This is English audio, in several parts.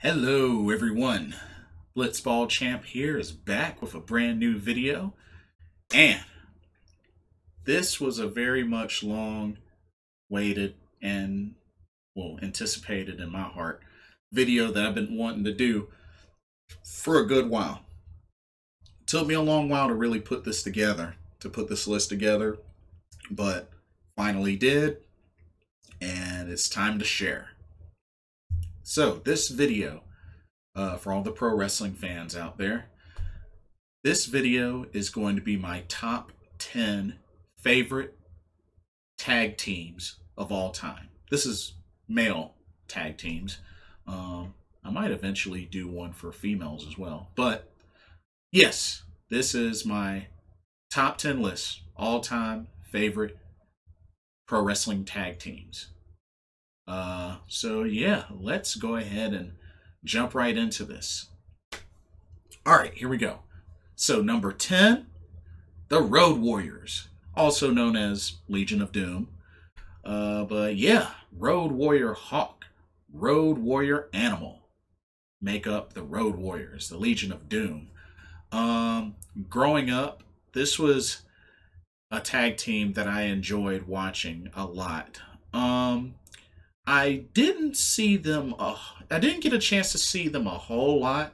Hello everyone, Blitzball Champ here is back with a brand new video, and this was a very much long waited and anticipated in my heart video that I've been wanting to do for a good while. It took me a long while to really put this together, to put this list together, but finally did, and it's time to share. So this video, for all the pro wrestling fans out there, this video is going to be my top 10 favorite tag teams of all time. This is male tag teams. I might eventually do one for females as well. But yes, this is my top 10 list, all-time favorite pro wrestling tag teams. So yeah, let's go ahead and jump right into this. All right, here we go. So number 10, the Road Warriors, also known as Legion of Doom. But yeah, Road Warrior Hawk, Road Warrior Animal make up the Road Warriors, the Legion of Doom. Growing up, this was a tag team that I enjoyed watching a lot. I didn't see them. I didn't get a chance to see them a whole lot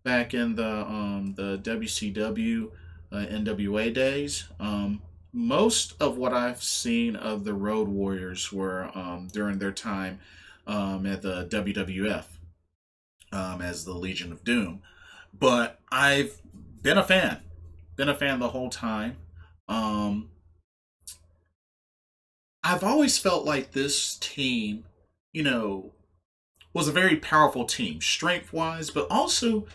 back in the WCW NWA days. Most of what I've seen of the Road Warriors were during their time at the WWF as the Legion of Doom. But I've been a fan, the whole time. I've always felt like this team, was a very powerful team, strength-wise, but also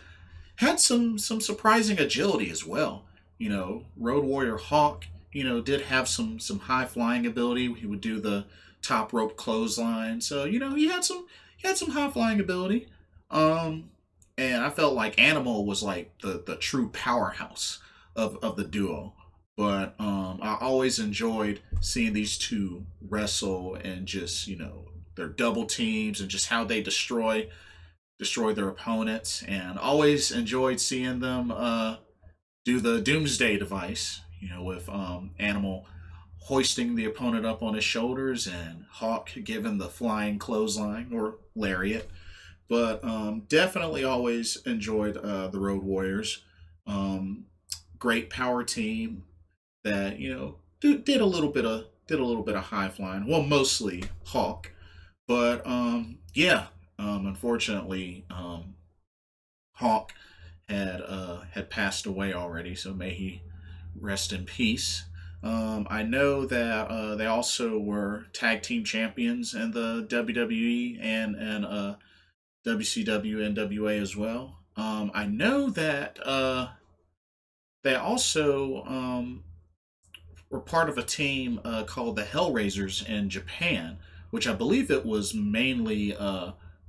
had some surprising agility as well. Road Warrior Hawk, did have some high flying ability. He would do the top rope clothesline, so he had some high flying ability. And I felt like Animal was like the true powerhouse of the duo. But I always enjoyed seeing these two wrestle and just, their double teams and just how they destroy their opponents. And always enjoyed seeing them do the Doomsday device, with Animal hoisting the opponent up on his shoulders and Hawk giving the flying clothesline or lariat. But definitely always enjoyed the Road Warriors. Great power team that did a little bit of high flying. Well, mostly Hawk, but unfortunately, Hawk had passed away already. So may he rest in peace. I know that they also were tag team champions in the WWE and WCW NWA as well. I know that they also were part of a team called the Hellraisers in Japan, which I believe it was mainly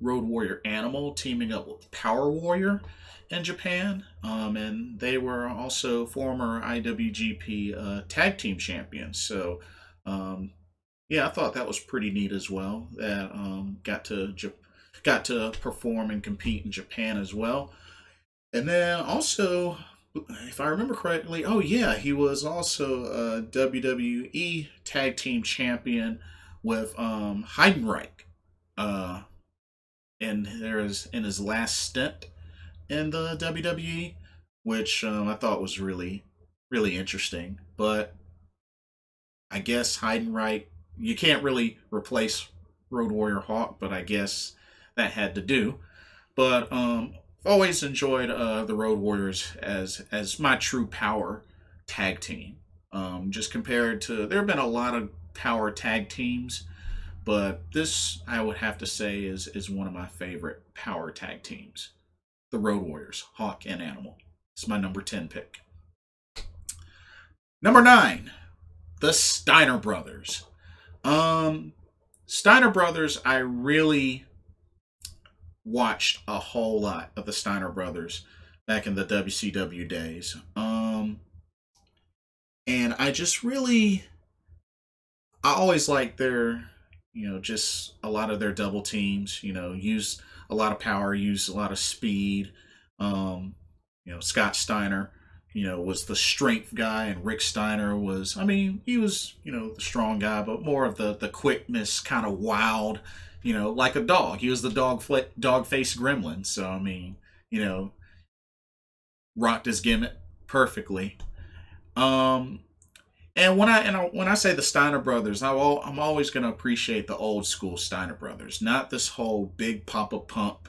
Road Warrior Animal teaming up with Power Warrior in Japan. And they were also former IWGP tag team champions. So, I thought that was pretty neat as well. That got to perform and compete in Japan as well. And then also, if I remember correctly, he was also a WWE Tag Team Champion with Heidenreich, in his last stint in the WWE, which I thought was really, really interesting. But I guess Heidenreich, you can't really replace Road Warrior Hawk, but I guess that had to do. But I've always enjoyed the Road Warriors as my true power tag team. Just compared to, there have been a lot of power tag teams, but this, I would have to say, is one of my favorite power tag teams. The Road Warriors, Hawk and Animal. It's my number 10 pick. Number 9, the Steiner Brothers. Steiner Brothers, I really watched a whole lot of the Steiner Brothers back in the WCW days. And I always liked their just a lot of their double teams, used a lot of power, used a lot of speed. Scott Steiner, was the strength guy, and Rick Steiner was, he was, the strong guy, but more of the quickness, kind of wild, like a dog. He was the dog-faced gremlin. So, rocked his gimmick perfectly. And when I say the Steiner Brothers, I'm always going to appreciate the old school Steiner Brothers, not this whole big Papa Pump,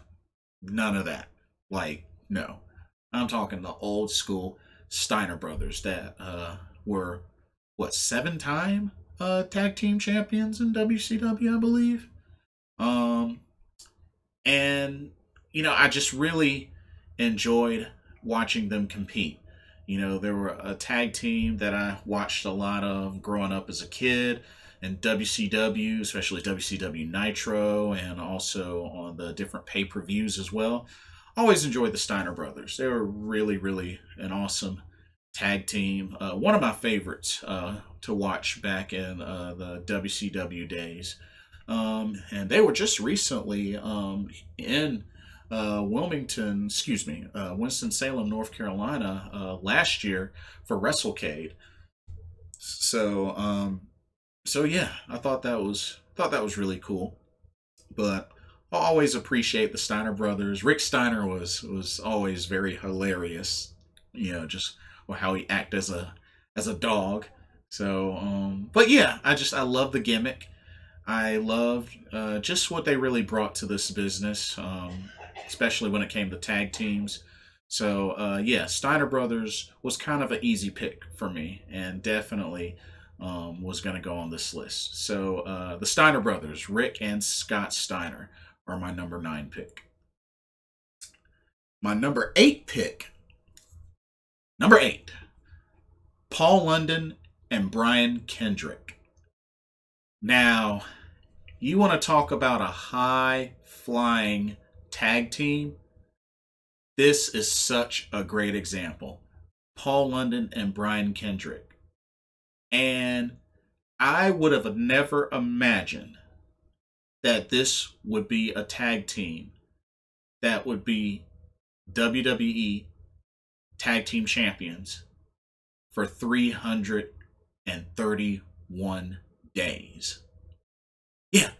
none of that. Like, no, I'm talking the old school Steiner Brothers that were what, 7-time tag team champions in WCW, I believe. And I just really enjoyed watching them compete. There were a tag team that I watched a lot of growing up as a kid, and WCW, especially WCW Nitro, and also on the different pay-per-views as well. Always enjoyed the Steiner Brothers. They were really, really an awesome tag team. One of my favorites to watch back in the WCW days. And they were just recently in Winston-Salem, North Carolina, last year for WrestleCade. So yeah, I thought that was really cool. But I always appreciate the Steiner Brothers. Rick Steiner was always very hilarious, just how he act as a dog. So, but yeah, I love the gimmick. I loved just what they really brought to this business, especially when it came to tag teams. So, yeah, Steiner Brothers was kind of an easy pick for me, and definitely was going to go on this list. So, the Steiner Brothers, Rick and Scott Steiner, are my number 9 pick. My number 8 pick, number 8, Paul London and Brian Kendrick. Now, you want to talk about a high-flying tag team? This is such a great example. Paul London and Brian Kendrick. And I would have never imagined that this would be a tag team that would be WWE Tag Team Champions for 331 days. Yeah,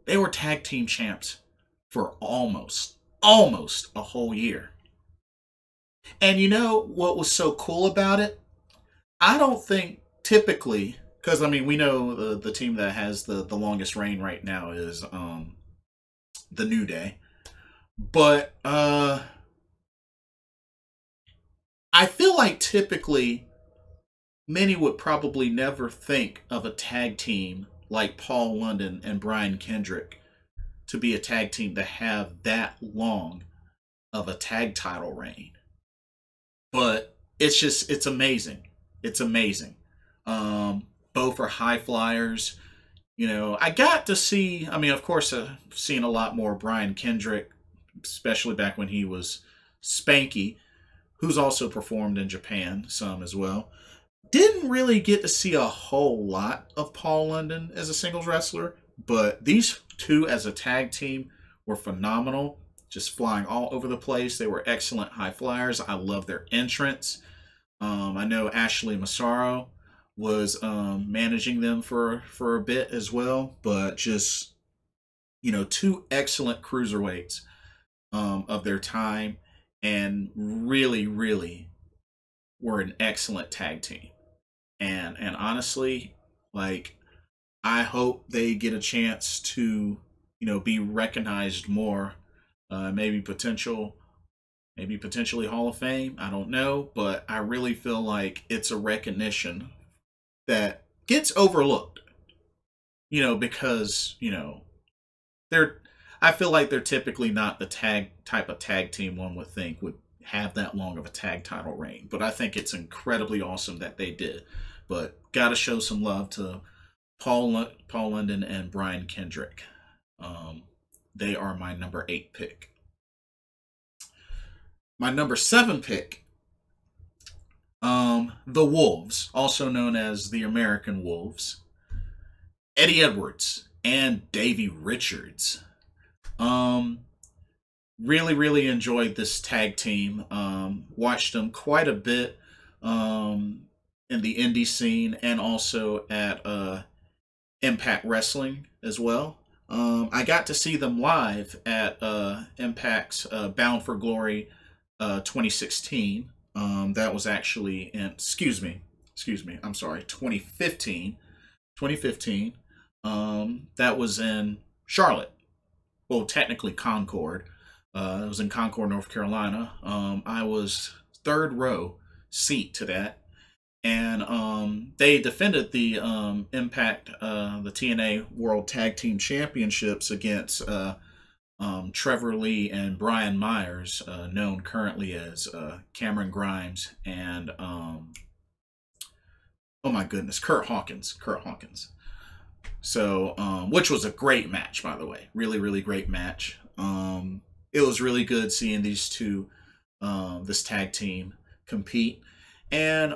they were tag team champs for almost a whole year. And you know what was so cool about it? I don't think typically, because we know the team that has the longest reign right now is the New Day. But I feel like typically many would probably never think of a tag team like Paul London and Brian Kendrick to be a tag team to have that long of a tag title reign. But it's amazing. It's amazing. Both are high flyers. I got to see, of course, I've seen a lot more Brian Kendrick, especially back when he was Spanky, who's also performed in Japan some as well. Didn't really get to see a whole lot of Paul London as a singles wrestler, but these two as a tag team were phenomenal, just flying all over the place. They were excellent high flyers. I love their entrance. I know Ashley Massaro was managing them for a bit as well, but just, two excellent cruiserweights of their time, and really, really were an excellent tag team. And honestly, I hope they get a chance to, be recognized more. Maybe potentially Hall of Fame. I don't know, but I really feel like it's a recognition that gets overlooked. Because I feel like they're typically not the type of tag team one would think would have that long of a tag title reign. But I think it's incredibly awesome that they did. But got to show some love to Paul London and Brian Kendrick. They are my number 8 pick. My number 7 pick, the Wolves, also known as the American Wolves. Eddie Edwards and Davey Richards. Um, really enjoyed this tag team. Watched them quite a bit in the indie scene and also at Impact Wrestling as well. I got to see them live at Impact's Bound for Glory 2016. That was actually in, I'm sorry, 2015. 2015. That was in Charlotte. Well, technically Concord. It was in Concord, North Carolina. I was third row seat to that. And they defended the Impact, the TNA World Tag Team Championships against Trevor Lee and Brian Myers, known currently as Cameron Grimes and oh my goodness, Kurt Hawkins. So, which was a great match, by the way. Really great match. It was really good seeing these two, this tag team compete. And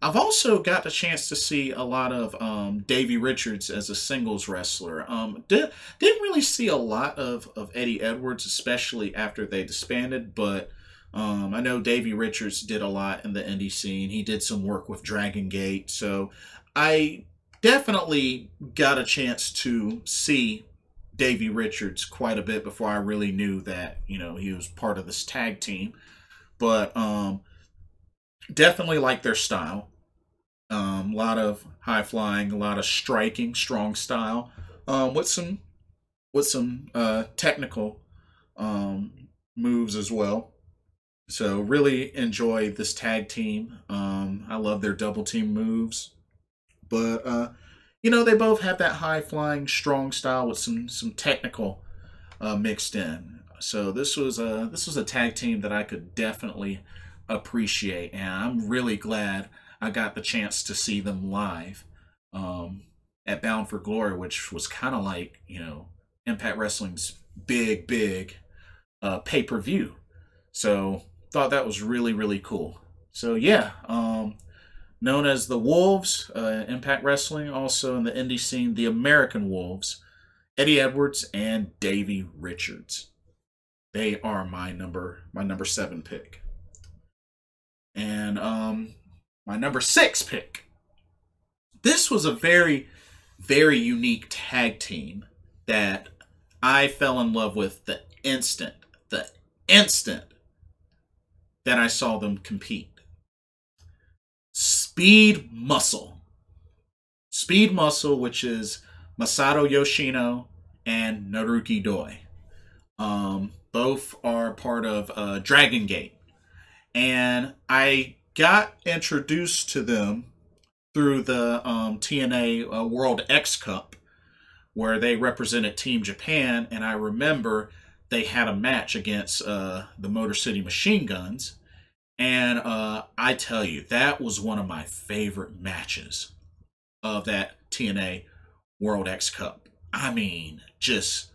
I've also got the chance to see a lot of Davey Richards as a singles wrestler. Didn't really see a lot of Eddie Edwards, especially after they disbanded, but I know Davey Richards did a lot in the indie scene. He did some work with Dragon Gate, so I definitely got a chance to see Davey Richards quite a bit before I really knew that, you know, he was part of this tag team. But definitely like their style. A lot of high flying, a lot of striking, strong style, with some technical moves as well. So really enjoy this tag team. I love their double team moves, but you know, they both have that high flying, strong style with some technical mixed in. So this was a tag team that I could definitely appreciate, and I'm really glad I got the chance to see them live at Bound for Glory, which was kind of like, you know, Impact Wrestling's big pay-per-view. So thought that was really cool. So yeah, known as the Wolves, Impact Wrestling, also in the indie scene, the American Wolves, Eddie Edwards and Davey Richards. They are my number 7 pick. And my number 6 pick. This was a very unique tag team that I fell in love with the instant that I saw them compete. Speed Muscle, which is Masato Yoshino and Naruki Doi. Both are part of Dragon Gate. And I got introduced to them through the TNA World X Cup, where they represented Team Japan. And I remember they had a match against the Motor City Machine Guns. And I tell you, that was one of my favorite matches of that TNA World X Cup. I mean, just,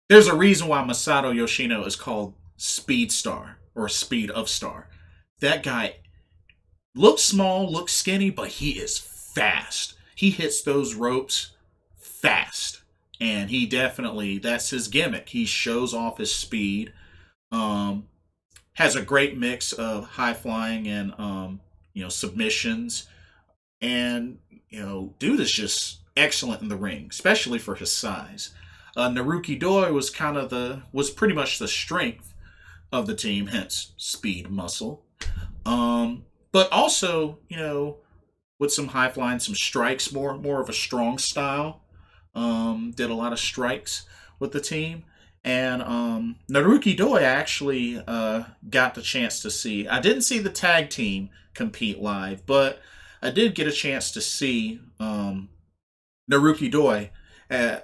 there's a reason why Masato Yoshino is called Speed Star or Speed of Star. That guy looks small, looks skinny, but he is fast. He hits those ropes fast. And he definitely, that's his gimmick. He shows off his speed. Has a great mix of high flying and you know, submissions, and you know, dude is just excellent in the ring, especially for his size. Naruki Doi was pretty much the strength of the team, hence Speed Muscle. But also, you know, with some high flying, some strikes, more of a strong style. Did a lot of strikes with the team. And Naruki Doi I actually got the chance to see. I didn't see the tag team compete live, but I did get a chance to see Naruki Doi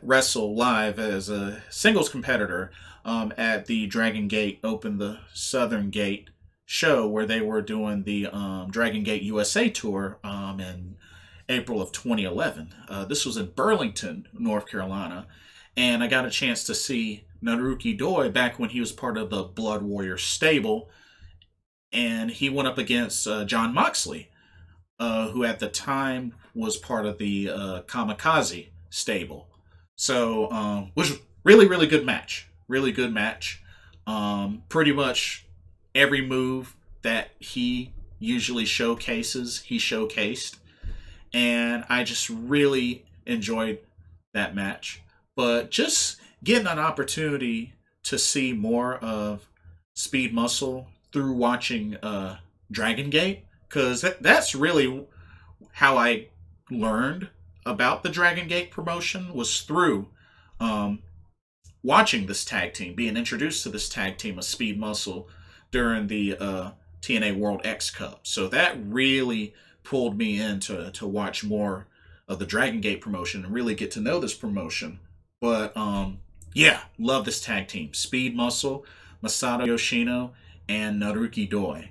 wrestle live as a singles competitor at the Dragon Gate Open the Southern Gate show, where they were doing the Dragon Gate USA tour in April of 2011. This was in Burlington, North Carolina, and I got a chance to see Naruki Doi back when he was part of the Blood Warrior stable, and he went up against John Moxley, who at the time was part of the Kamikaze stable. So, which was really good match. Really good match. Pretty much every move that he usually showcases, he showcased. And I just really enjoyed that match. But just getting an opportunity to see more of Speed Muscle through watching Dragon Gate, because that's really how I learned about the Dragon Gate promotion, was through um, watching this tag team, being introduced to this tag team of Speed Muscle during the TNA World X Cup. So that really pulled me in to watch more of the Dragon Gate promotion and really get to know this promotion. But yeah, love this tag team. Speed Muscle, Masato Yoshino, and Naruki Doi.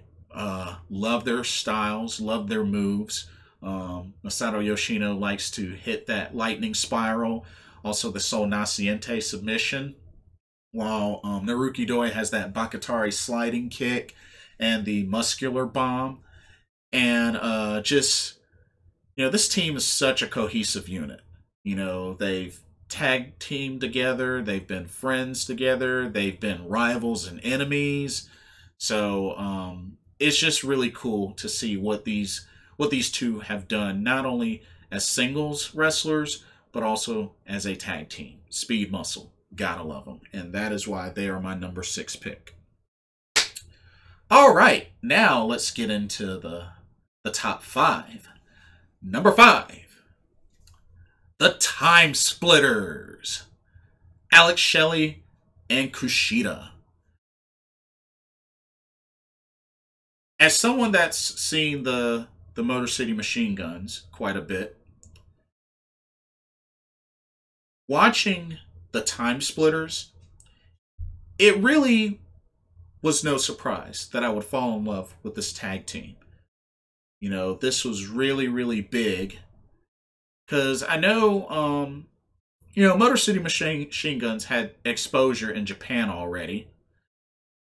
Love their styles, love their moves. Masato Yoshino likes to hit that lightning spiral, also the Sol Naciente submission, while Naruki Doi has that Bakatari sliding kick and the muscular bomb. And just, this team is such a cohesive unit. They've tag teamed together, they've been friends together, they've been rivals and enemies. So it's just really cool to see what these two have done, not only as singles wrestlers, but also as a tag team. Speed Muscle, gotta love them, and that is why they are my number 6 pick. All right, now let's get into the top 5. Number 5, the Timesplitters, Alex Shelley and Kushida. As someone that's seen the Motor City Machine Guns quite a bit, watching the Timesplitters, it really was no surprise that I would fall in love with this tag team. This was really big, because I know, Motor City Machine Guns had exposure in Japan already,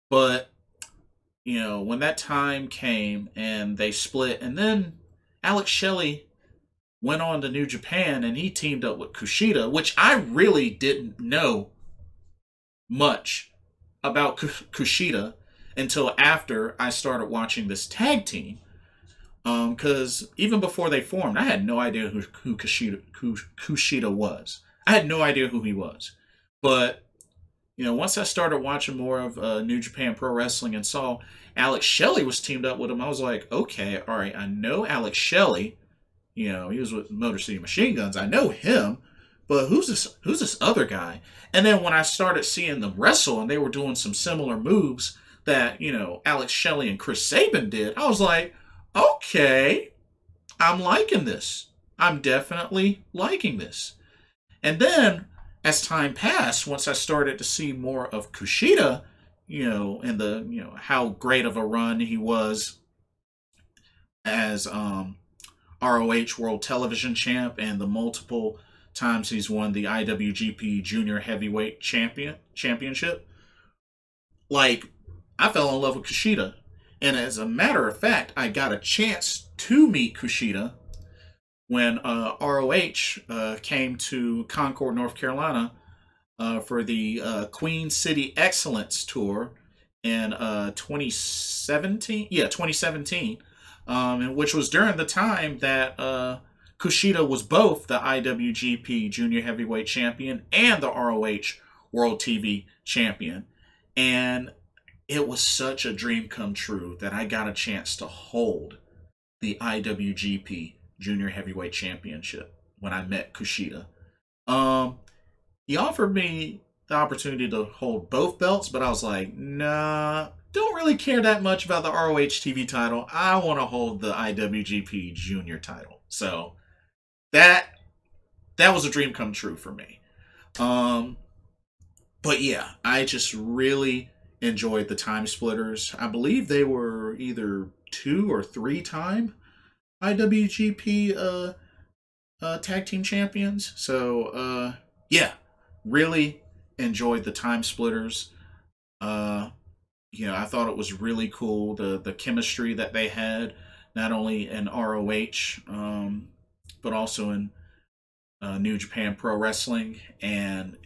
but when that time came and they split, and then Alex Shelley went on to New Japan and he teamed up with Kushida, which I really didn't know much about Kushida until after I started watching this tag team. Because even before they formed, I had no idea who Kushida was. I had no idea who he was. But once I started watching more of New Japan Pro Wrestling and saw Alex Shelley was teamed up with him, I was like, okay, all right, I know Alex Shelley. He was with Motor City Machine Guns. I know him, but who's this other guy? And then when I started seeing them wrestle and they were doing some similar moves that, Alex Shelley and Chris Sabin did, I was like, okay, I'm liking this. I'm definitely liking this. And then, as time passed, once I started to see more of Kushida, and the, how great of a run he was as ROH World Television Champ, and the multiple times he's won the IWGP Junior Heavyweight Championship, like, I fell in love with Kushida. And as a matter of fact, I got a chance to meet Kushida when ROH came to Concord, North Carolina for the Queen City Excellence Tour in 2017. Yeah, 2017. Which was during the time that Kushida was both the IWGP Junior Heavyweight Champion and the ROH World TV Champion. And it was such a dream come true that I got a chance to hold the IWGP Junior Heavyweight Championship when I met Kushida. He offered me the opportunity to hold both belts, but I was like, nah, don't really care that much about the ROH TV title. I want to hold the IWGP Junior title. So that was a dream come true for me. But yeah, I just really enjoyed the Timesplitters. I believe they were either 2 or 3-time IWGP tag team champions. So yeah, really enjoyed the Timesplitters. I thought it was really cool, the chemistry that they had, not only in ROH, but also in New Japan Pro Wrestling, and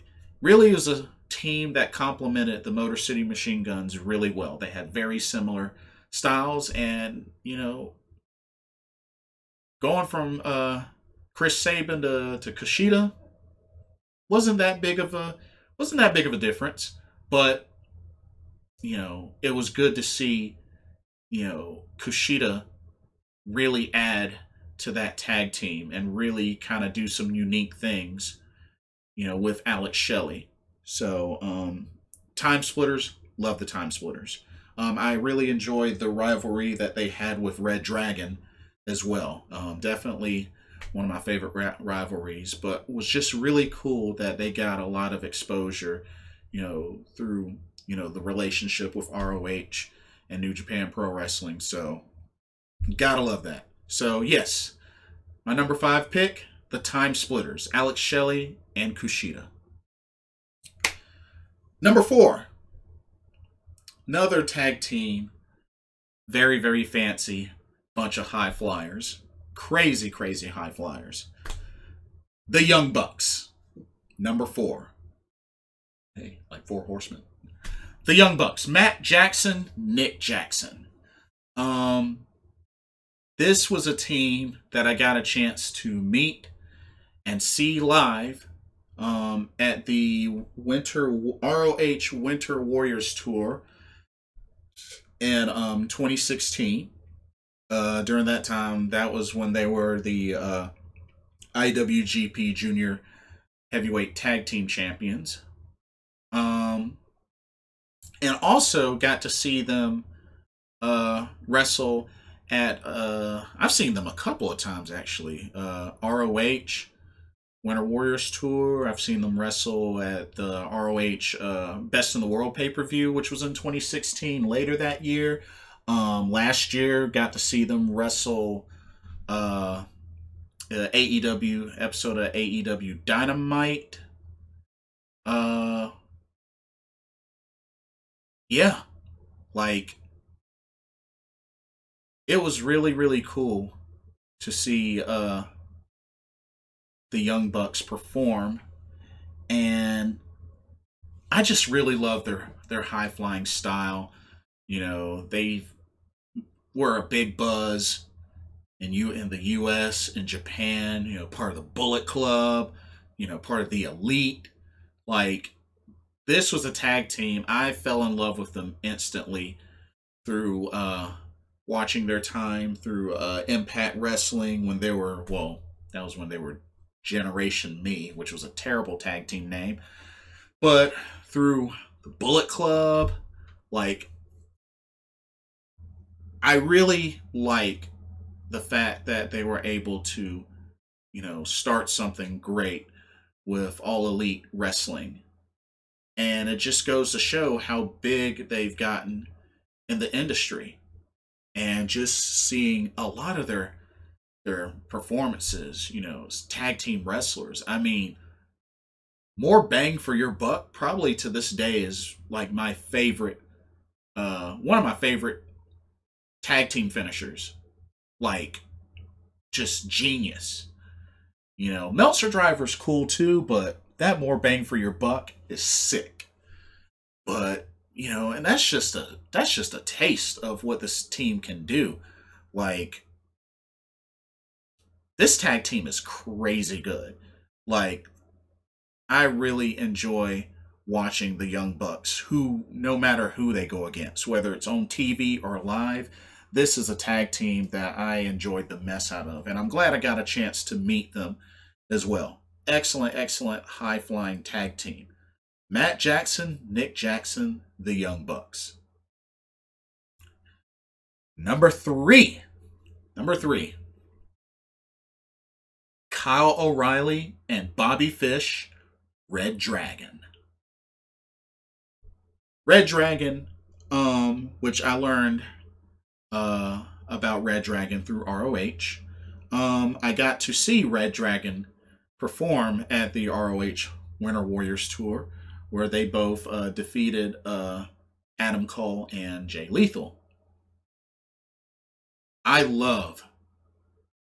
really it was a team that complemented the Motor City Machine Guns really well. They had very similar styles, and going from Chris Sabin to Kushida wasn't that big of a difference, but it was good to see Kushida really add to that tag team and really kind of do some unique things, with Alex Shelley. So, Timesplitters, love the Timesplitters. I really enjoyed the rivalry that they had with Red Dragon as well. Definitely one of my favorite rivalries, but was just really cool that they got a lot of exposure, through, the relationship with ROH and New Japan Pro Wrestling. So, gotta love that. So, yes, my number 5 pick, the Timesplitters, Alex Shelley and Kushida. Number 4, another tag team, very, very fancy, bunch of high flyers. Crazy, crazy high flyers. The Young Bucks. Number 4. Hey, like 4 horsemen. The Young Bucks. Matt Jackson, Nick Jackson. This was a team that I got a chance to meet and see live at the ROH Winter Warriors Tour in 2016. During that time, that was when they were the IWGP Junior Heavyweight Tag Team Champions. And also got to see them wrestle at, I've seen them a couple of times actually, ROH Winter Warriors Tour. I've seen them wrestle at the ROH Best in the World pay-per-view, which was in 2016, later that year. Last year, got to see them wrestle AEW episode of AEW Dynamite. Yeah, like, it was really, really cool to see the Young Bucks perform, and I just really love their high flying style. They were a big buzz in the U.S. and Japan. Part of the Bullet Club. Part of the Elite. Like, this was a tag team. I fell in love with them instantly through watching their time through Impact Wrestling when they were, well, that was when they were Generation Me, which was a terrible tag team name. But through the Bullet Club, like, I really like the fact that they were able to, start something great with All Elite Wrestling. And it just goes to show how big they've gotten in the industry. And just seeing a lot of their performances, as tag team wrestlers. I mean, more bang for your buck probably to this day is like my favorite, one of my favorite tag team finishers. Like, just genius. Meltzer Driver's cool too, but that more bang for your buck is sick. But, and that's just a taste of what this team can do. Like, this tag team is crazy good. Like, I really enjoy watching the Young Bucks, who, no matter who they go against, whether it's on TV or live, this is a tag team that I enjoyed the mess out of. And I'm glad I got a chance to meet them as well. Excellent, excellent high-flying tag team. Matt Jackson, Nick Jackson, the Young Bucks. Number three. Kyle O'Reilly and Bobby Fish, Red Dragon. Red Dragon, which I learned about Red Dragon through ROH. I got to see Red Dragon perform at the ROH Winter Warriors Tour, where they both defeated Adam Cole and Jay Lethal. I love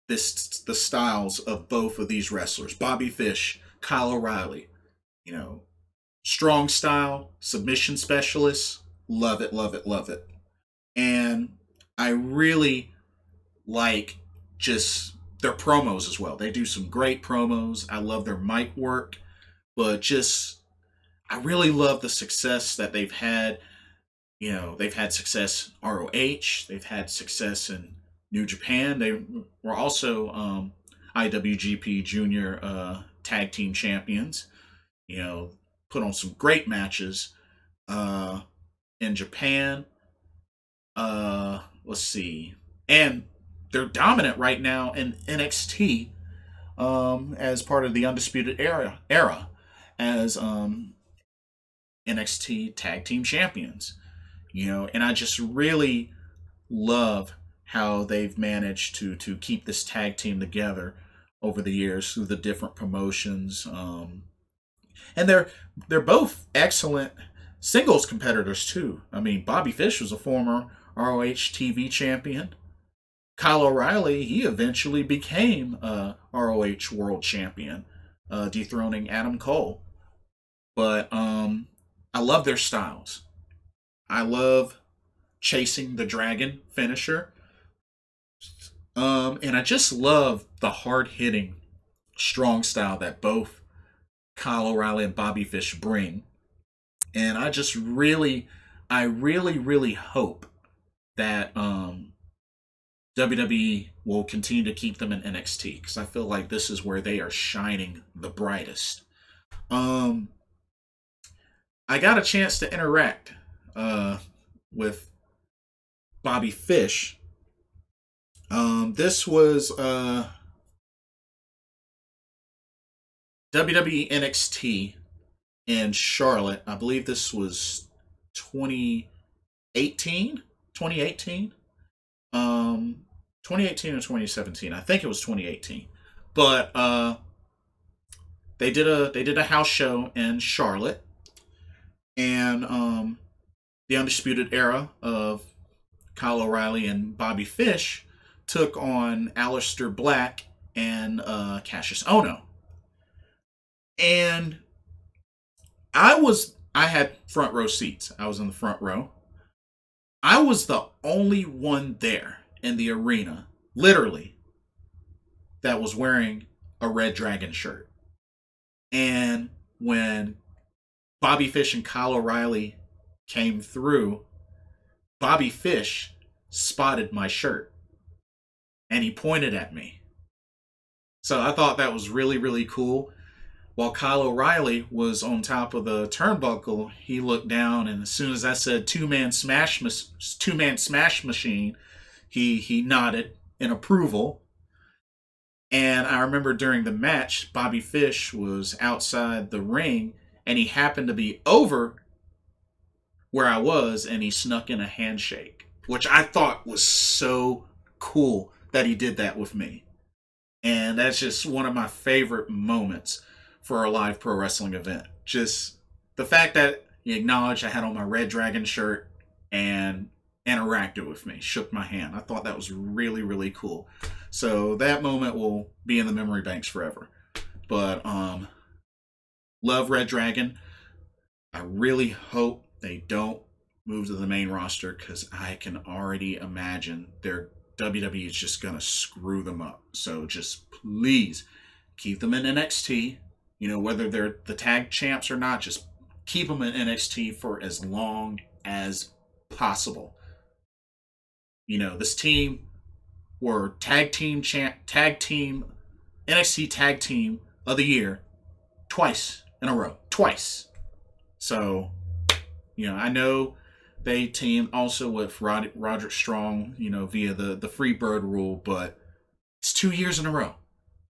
the styles of both of these wrestlers. Bobby Fish, Kyle O'Reilly, you know, strong style, submission specialist. Love it, love it, love it. And I really like just their promos as well. They do some great promos. I love their mic work, but just I really love the success that they've had. You know, they've had success ROH, they've had success in New Japan. They were also IWGP Junior Tag Team Champions. You know, put on some great matches in Japan. Let's see. And they're dominant right now in NXT as part of the Undisputed Era as NXT Tag Team Champions. You know, and I just really love how they've managed to keep this tag team together over the years through the different promotions. And they're both excellent singles competitors too. I mean, Bobby Fish was a former ROH TV champion. Kyle O'Reilly, he eventually became a ROH World Champion, dethroning Adam Cole. But I love their styles. I love chasing the dragon finisher. And I just love the hard-hitting, strong style that both Kyle O'Reilly and Bobby Fish bring. And I really hope that WWE will continue to keep them in NXT, because I feel like this is where they are shining the brightest. I got a chance to interact with Bobby Fish. This was WWE NXT in Charlotte. I believe this was 2018. 2018 or 2017. I think it was 2018. But they did a house show in Charlotte, and the Undisputed Era of Kyle O'Reilly and Bobby Fish took on Aleister Black and Cassius Ohno. And I had front row seats. I was in the front row. I was the only one there in the arena, literally, that was wearing a Red Dragon shirt. And when Bobby Fish and Kyle O'Reilly came through, Bobby Fish spotted my shirt and he pointed at me. So I thought that was really, really cool. While Kyle O'Reilly was on top of the turnbuckle, he looked down, and as soon as I said two-man smash machine, he nodded in approval. And I remember during the match, Bobby Fish was outside the ring, and he happened to be over where I was, and he snuck in a handshake, which I thought was so cool that he did that with me. And that's just one of my favorite moments for a live pro wrestling event. Just the fact that he acknowledged I had on my Red Dragon shirt and interacted with me, shook my hand. I thought that was really, really cool. So that moment will be in the memory banks forever. But love Red Dragon. I really hope they don't move to the main roster, because I can already imagine their WWE is just gonna screw them up. So just please keep them in NXT. You know, whether they're the tag champs or not, just keep them in NXT for as long as possible. You know, this team were NXT Tag Team of the Year twice in a row. Twice. So, you know, I know they teamed also with Roderick Strong, you know, via the Free Bird rule, but it's 2 years in a row.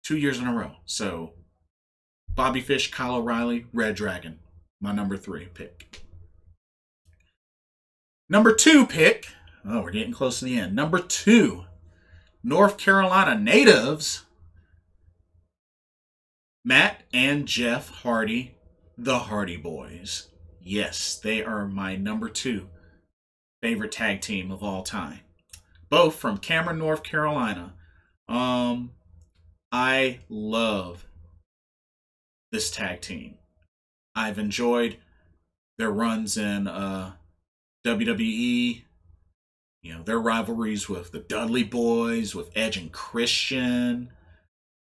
2 years in a row. So Bobby Fish, Kyle O'Reilly, Red Dragon. My number 3 pick. Number 2 pick. Oh, we're getting close to the end. Number 2. North Carolina natives. Matt and Jeff Hardy, the Hardy Boys. Yes, they are my number 2 favorite tag team of all time. Both from Cameron, North Carolina. Um, I love this tag team. I've enjoyed their runs in WWE, you know, their rivalries with the Dudley Boys, with Edge and Christian.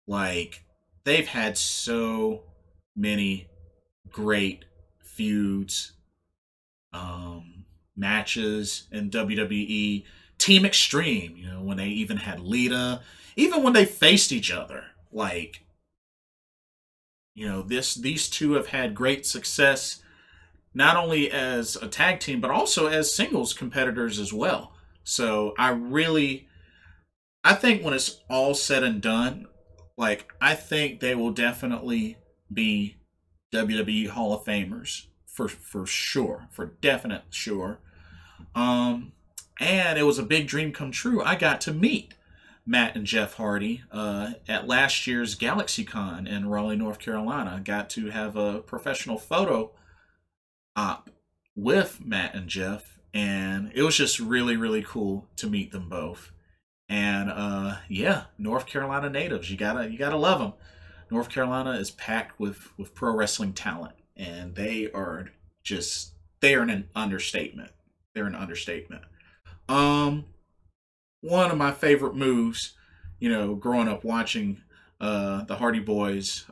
Like, they've had so many great feuds, matches in WWE. Team Extreme, you know, when they even had Lita, even when they faced each other. Like, you know, these two have had great success, not only as a tag team, but also as singles competitors as well. So I think when it's all said and done, like, I think they will definitely be WWE Hall of Famers for sure, for definite sure. Um, and it was a big dream come true. I got to meet Matt and Jeff Hardy at last year's GalaxyCon in Raleigh, North Carolina. I got to have a professional photo op with Matt and Jeff, and it was just really, really cool to meet them both. And yeah, North Carolina natives, you gotta love them. North Carolina is packed with pro wrestling talent, and they are an understatement. They're an understatement. Um, One of my favorite moves, you know, growing up watching the Hardy Boys,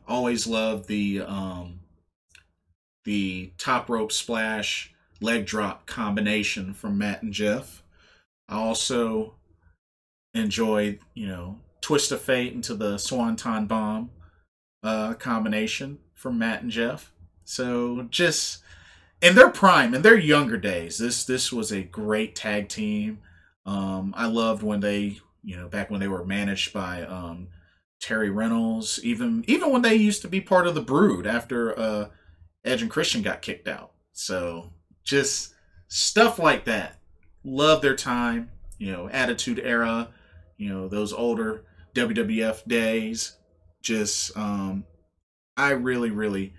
always loved the top rope splash leg drop combination from Matt and Jeff. I also enjoyed, you know, Twist of Fate into the Swanton Bomb combination from Matt and Jeff. So just in their prime, in their younger days, this was a great tag team. I loved when they, you know, back when they were managed by Terry Reynolds, even when they used to be part of the Brood after Edge and Christian got kicked out. So just stuff like that. Love their time, you know, Attitude Era, you know, those older WWF days. Just I really, really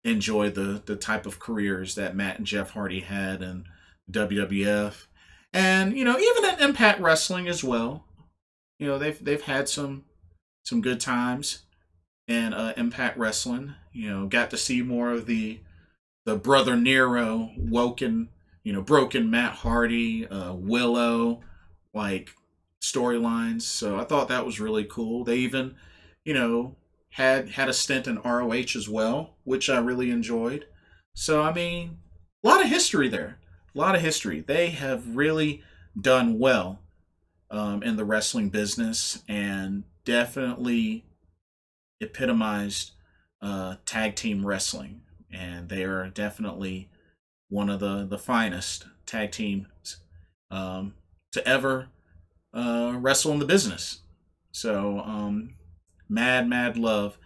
enjoy the type of careers that Matt and Jeff Hardy had in WWF, and you know, even in Impact Wrestling as well. You know, they've had some good times in Impact Wrestling. You know, got to see more of the brother Nero woken, you know, broken Matt Hardy, Willow, like storylines. So I thought that was really cool. They even, you know, had a stint in ROH as well, which I really enjoyed. So I mean, a lot of history there. A lot of history. They have really done well in the wrestling business, and definitely epitomized tag team wrestling. And they are definitely one of the finest tag teams to ever wrestle in the business. So, mad, mad love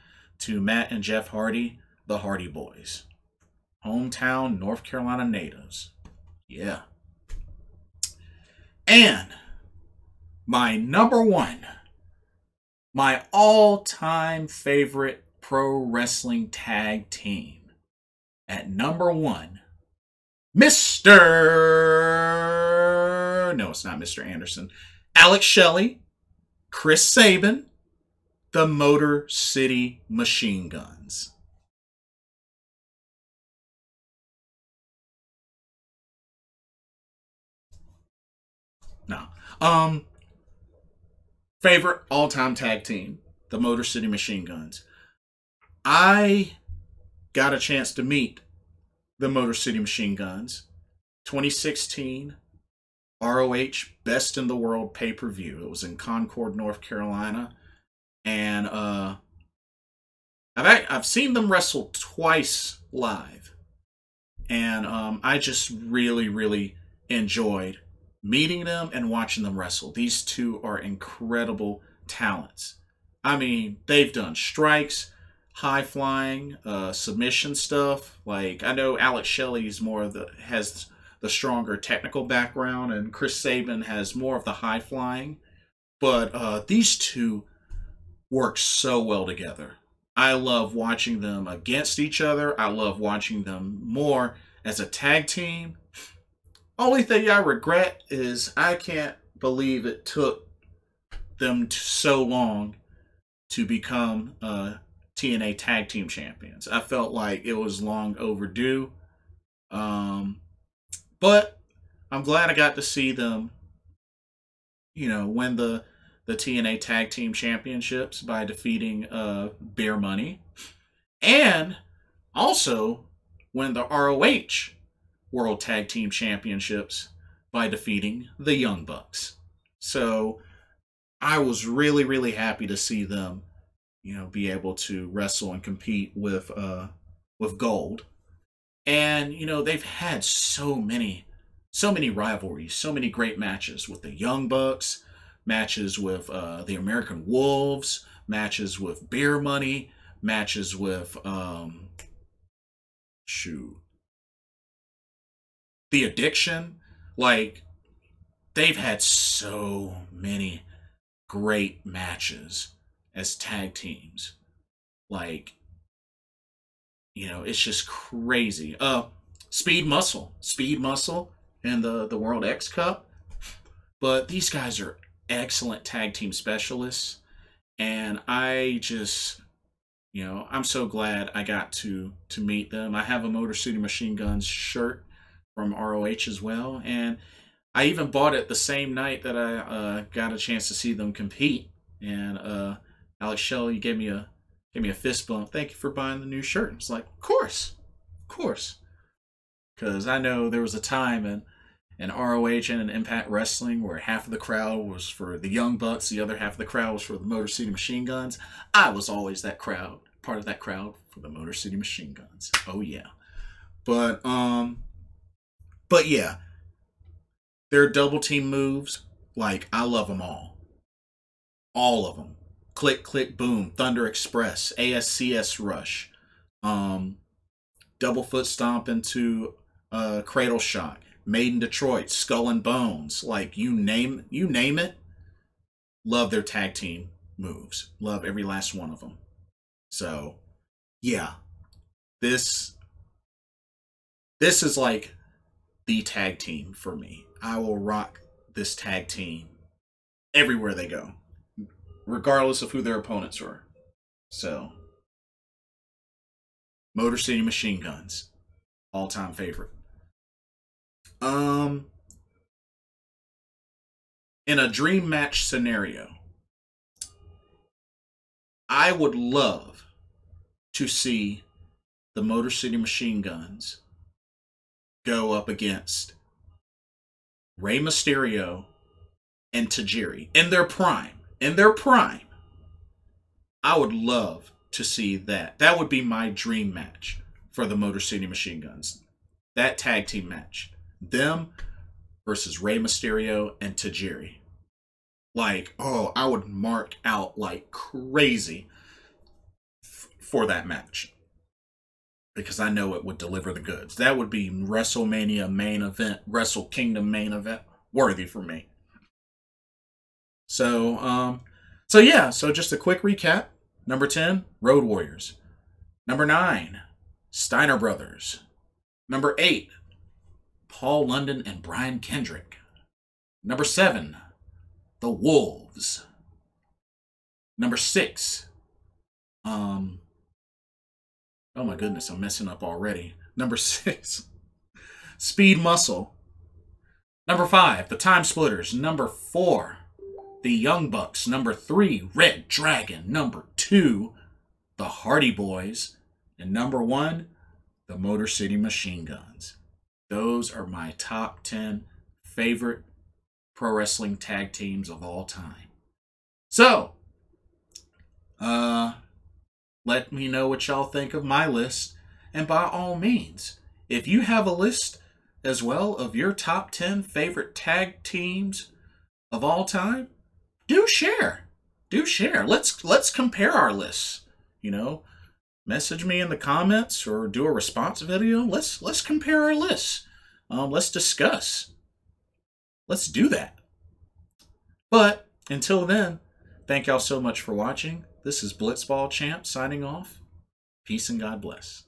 to Matt and Jeff Hardy, the Hardy Boys. Hometown North Carolina natives. Yeah. And my number one, my all-time favorite pro wrestling tag team. At number one, Mr. No, it's not Mr. Anderson. Alex Shelley, Chris Sabin, the Motor City Machine Guns. No. Favorite all-time tag team, the Motor City Machine Guns. I got a chance to meet the Motor City Machine Guns. 2016 ROH Best in the World pay-per-view. It was in Concord, North Carolina. And I've seen them wrestle twice live. And I just really, really enjoyed meeting them and watching them wrestle. These two are incredible talents. I mean, they've done strikes, high flying, submission stuff. Like, I know Alex Shelley's has the stronger technical background, and Chris Sabin has more of the high flying. But these two work so well together. I love watching them against each other. I love watching them more as a tag team. Only thing I regret is I can't believe it took them so long to become TNA Tag Team Champions. I felt like it was long overdue. But I'm glad I got to see them, win the TNA Tag Team Championships by defeating Bear Money. And also win the ROH World Tag Team Championships by defeating the Young Bucks. So I was really, really happy to see them, be able to wrestle and compete with gold. And, they've had so many rivalries, so many great matches with the Young Bucks, matches with the American Wolves, matches with Beer Money, matches with, The Addiction. Like, they've had so many great matches as tag teams. Like, it's just crazy. Speed Muscle in the World X Cup. But these guys are excellent tag team specialists. And I just, I'm so glad I got to meet them. I have a Motor City Machine Guns shirt from ROH as well. And I even bought it the same night that I got a chance to see them compete. And Alex Shelley gave me a fist bump. Thank you for buying the new shirt. It's like, of course. Because I know there was a time in ROH and in Impact Wrestling where half of the crowd was for the Young Bucks, the other half of the crowd was for the Motor City Machine Guns. I was always part of that crowd for the Motor City Machine Guns. Oh yeah. But yeah. Their double team moves, like, I love them all. All of them. Click, click, boom, Thunder Express, ASCS Rush, double foot stomp into Cradle Shock, Made in Detroit, Skull and Bones, like you name it. Love their tag team moves. Love every last one of them. So, yeah, this is like the tag team for me. I will rock this tag team everywhere they go, regardless of who their opponents were. So, Motor City Machine Guns, all-time favorite. In a dream match scenario, I would love to see the Motor City Machine Guns go up against Rey Mysterio and Tajiri in their prime. I would love to see that. That would be my dream match for the Motor City Machine Guns. That tag team match. Them versus Rey Mysterio and Tajiri. Like, oh, I would mark out like crazy for that match. Because I know it would deliver the goods. That would be WrestleMania main event, Wrestle Kingdom main event worthy for me. So yeah, so just a quick recap. Number 10, Road Warriors. Number 9, Steiner Brothers. Number 8, Paul London and Brian Kendrick. Number 7, The Wolves. Number 6, oh my goodness, I'm messing up already. Number 6, Speed Muscle. Number 5, the Timesplitters. Number 4, the Young Bucks. Number 3, Red Dragon. Number 2, the Hardy Boys. And number 1, the Motor City Machine Guns. Those are my top 10 favorite pro wrestling tag teams of all time. So, let me know what y'all think of my list. And by all means, if you have a list as well of your top 10 favorite tag teams of all time, do share. Let's compare our lists. Message me in the comments or do a response video. Let's compare our lists. Let's discuss. Let's do that. But until then, thank y'all so much for watching. This is Blitzball Champ signing off. Peace and God bless.